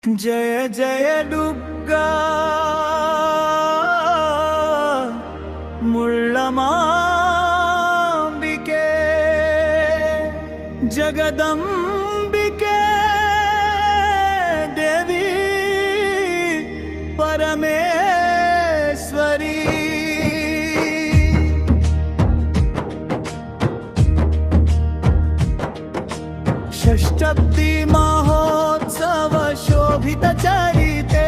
జయ జయ దుర్గా ముళ్ళమాంబికే జగదంబికే దేవి పరమేశ్వరి షష్ఠబ్ది మహోత్సవ శోభిత చరితే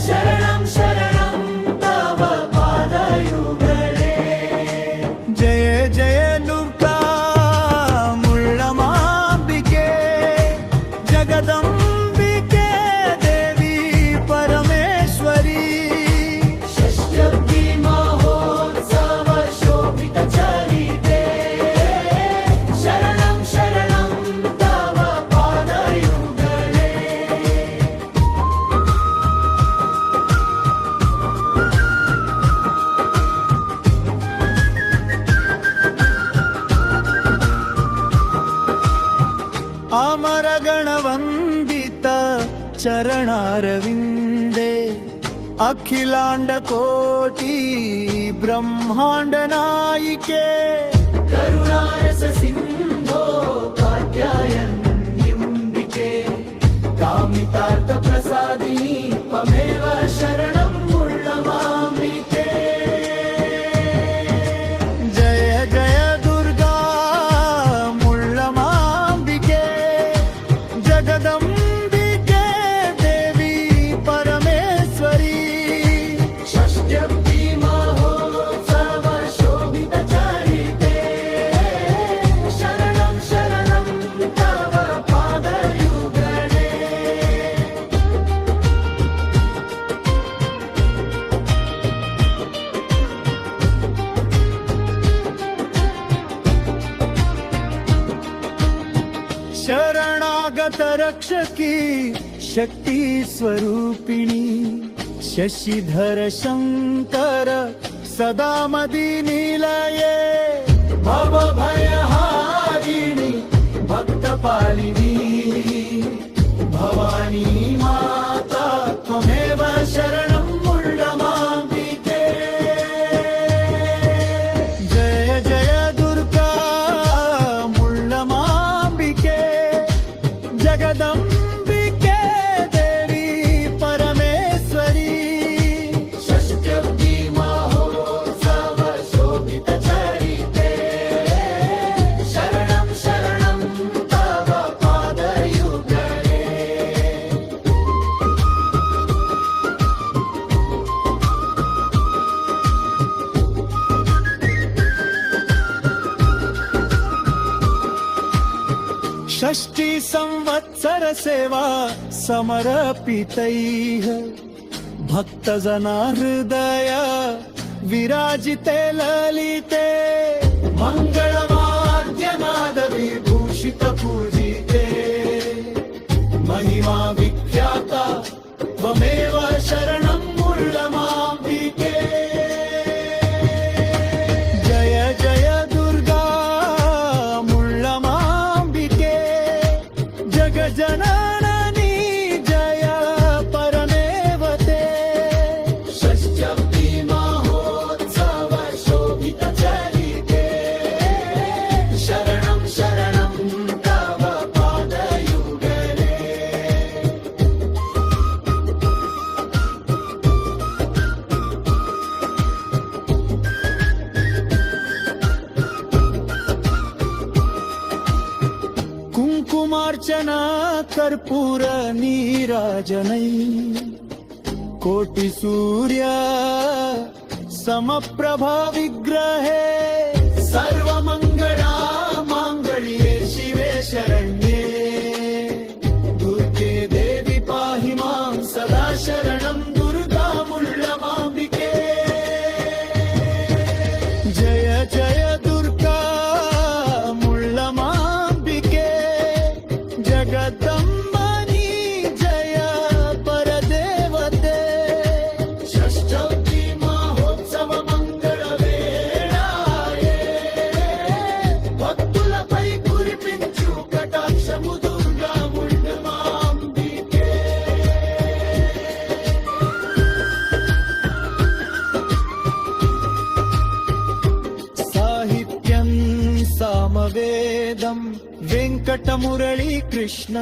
శరణం శరణం తవ పాదయుగళే జయ జయ దుర్గా ముళ్ళమాంబికే జగదంబికే దేవి పరమేశ్వరి షష్ఠబ్ది మహోత్సవ శోభిత చరితే శరణం శరణం తవ పాదయుగళే अमरगणवन्दित चरणारविन्दे अखिलाण्डकोटि ब्रह्माण्ड नायिके करुणारस सिन्धो कात्यायन्युम्बिके कामितार्थ प्रसादिनी त्वमेव शरणं मुळ्ळमाम्बिके जय जय दुर्गा मुळ्ळमाम्बिके जगदम्बिके देवी परमेश्वरी षष्ठ्यब्दी महोत्सव शोभित चरिते शरणं शरणं तव पादयुगळे शरणागत रक्षकी शक्ति स्वरूपिणी शशिधर शंकर सदा मदी निलये भव भयहारिणी भक्तपालिनी भवानी माता त्वमेव शरणं मुळ्ळमाम्बिके जय जय दुर्गा मुळ्ळमाम्बिके जगदम्बिके देवी परमेश्वरी षष्ठ्यब्दी महोत्सव शोभित चरिते शरणं शरणं तव पादयुगळे षष्ठी संवत्सर सेवा समर्पितैः भक्तजना हृदय विराजिते ललिते मंगलवाद्यनाद विभूषित पूजिते महिमा विख्याता त्वमेव शरणं मुळ्ळमाम्बिके जय जय दुर्गा मुळ्ळमाम्बिके जगजननी जय परमेवते षष्ठ्यब्दी महोत्सव शोभित चरिते शरणं शरणं तव पादयुगळे कुङ्कुमार्चना कर्पूर नीराजनै कोटि सूर्य समप्रभा विग्रहे सर्वमङ्गला माङ्गल्ये शिवे शरण्ये दुर्गे देवी पाहि मां सदा शरणं दुर्गा मुळ्ळमाम्बिके जय जय दुर्गा मुळ्ळमाम्बिके जगदम्बनी जय परदेवते षष्ठब्दी महोत्सव मंगल वेळाये भक्तुलपై కురిపించు కటాక్ష वेङ्कटमुरळी कृष्ण